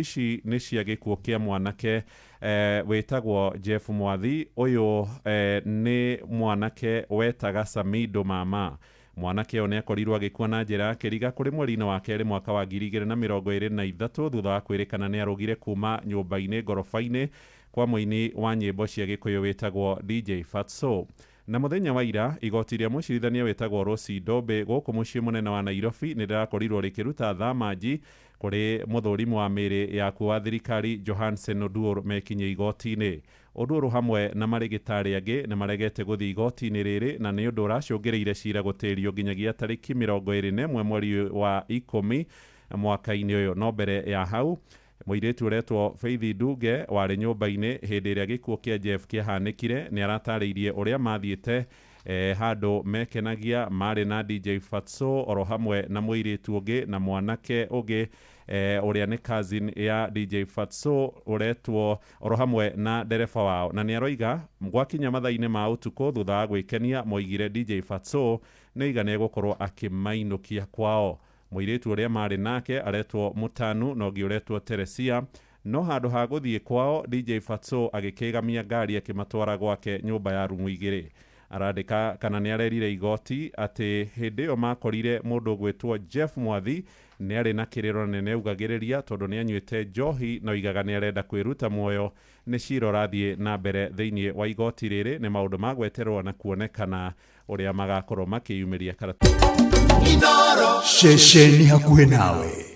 ici nĩ cia gĩkuũ kĩa mwanake wĩtagwo Jeff Mwathi. Ũyũ nĩ mwanake wetaga Samido Mama. Mwanake ũyũ nĩ akorirwo agĩkua na njĩra ya kĩriga kũrĩ mweri-inĩ wa kerĩ mwaka wa 2023 thutha wa kwĩrĩkana nĩ arũgire kuma nyũmba-inĩ ngoroba-inĩ kwa mũini wa nyĩmbo cia gĩkũyũ wĩtagwo DJ Fatso. Na mũthenya wa ira, igoti rĩa mũcirithania wĩtagwo Rosi Ndombe gũkũ mũciĩ mũnene wa Nairobi nĩ rĩrakorirwo rĩkĩruta thamanji kũrĩ mũthũrimu wa mĩĩrĩ ya kuwa thirikari Johansen Oduor mekinye igoti-inĩ. Oduor hamwe na marĩgĩtarĩ angĩ nĩ maregete gũthiĩ igoti-inĩ rĩrĩ, na nĩ ũndũ ũracũngĩrĩire cira gũtĩrio nginyagia tarĩki 21 mweri wa 10 mwaka-inĩ ũyũ. No mbere ya hau, mũirĩtu ũretwo Faith Ndunge warĩ nyũmba-inĩ hĩndĩ ĩrĩa gĩkuũ kĩa Jeff kĩahanĩkire nĩ aratarĩirie ũrĩa mathiĩte handũ mekenagia marĩ na DJ Fatso oro hamwe na mũirĩtu ũngĩ na mwanake ũngĩ ũrĩa nĩ cousin ya DJ Fatso ũretwo oro hamwe na ndereba wao. Na nĩ aroiga gwakinya mathaa-inĩ ma ũtukũ thutha wa gwĩkenia moigire DJ Fatso nĩ igana gũkorwo akĩmainũkia kwao. Mũirĩtu ũrĩa marĩ nake aretwo Mũtanu na ũngĩ ũretwo Teresia, no handũ ha gũthiĩ kwao DJ Fatso agĩkĩgamia ngari akĩmatwara gwake nyũmba ya rumu igĩrĩ. Arandĩka kana nĩ arerire igoti atĩ hĩndĩ ĩyo makorire mũndũ gwĩtwo Jeff Mwathi nĩ arĩ na kĩrĩro nene ugagĩrĩria tondũ nĩ anyuĩte njohi na oigaga nĩ arenda kwĩruta muoyo. Nĩ cira ũrathiĩ na mbere thĩinĩ wa igoti rĩrĩ, nĩ maũndũ magweterwo na kuonekana ũrĩa magakorwo makĩyumĩria karata. Shesheni hakuhĩ nawe.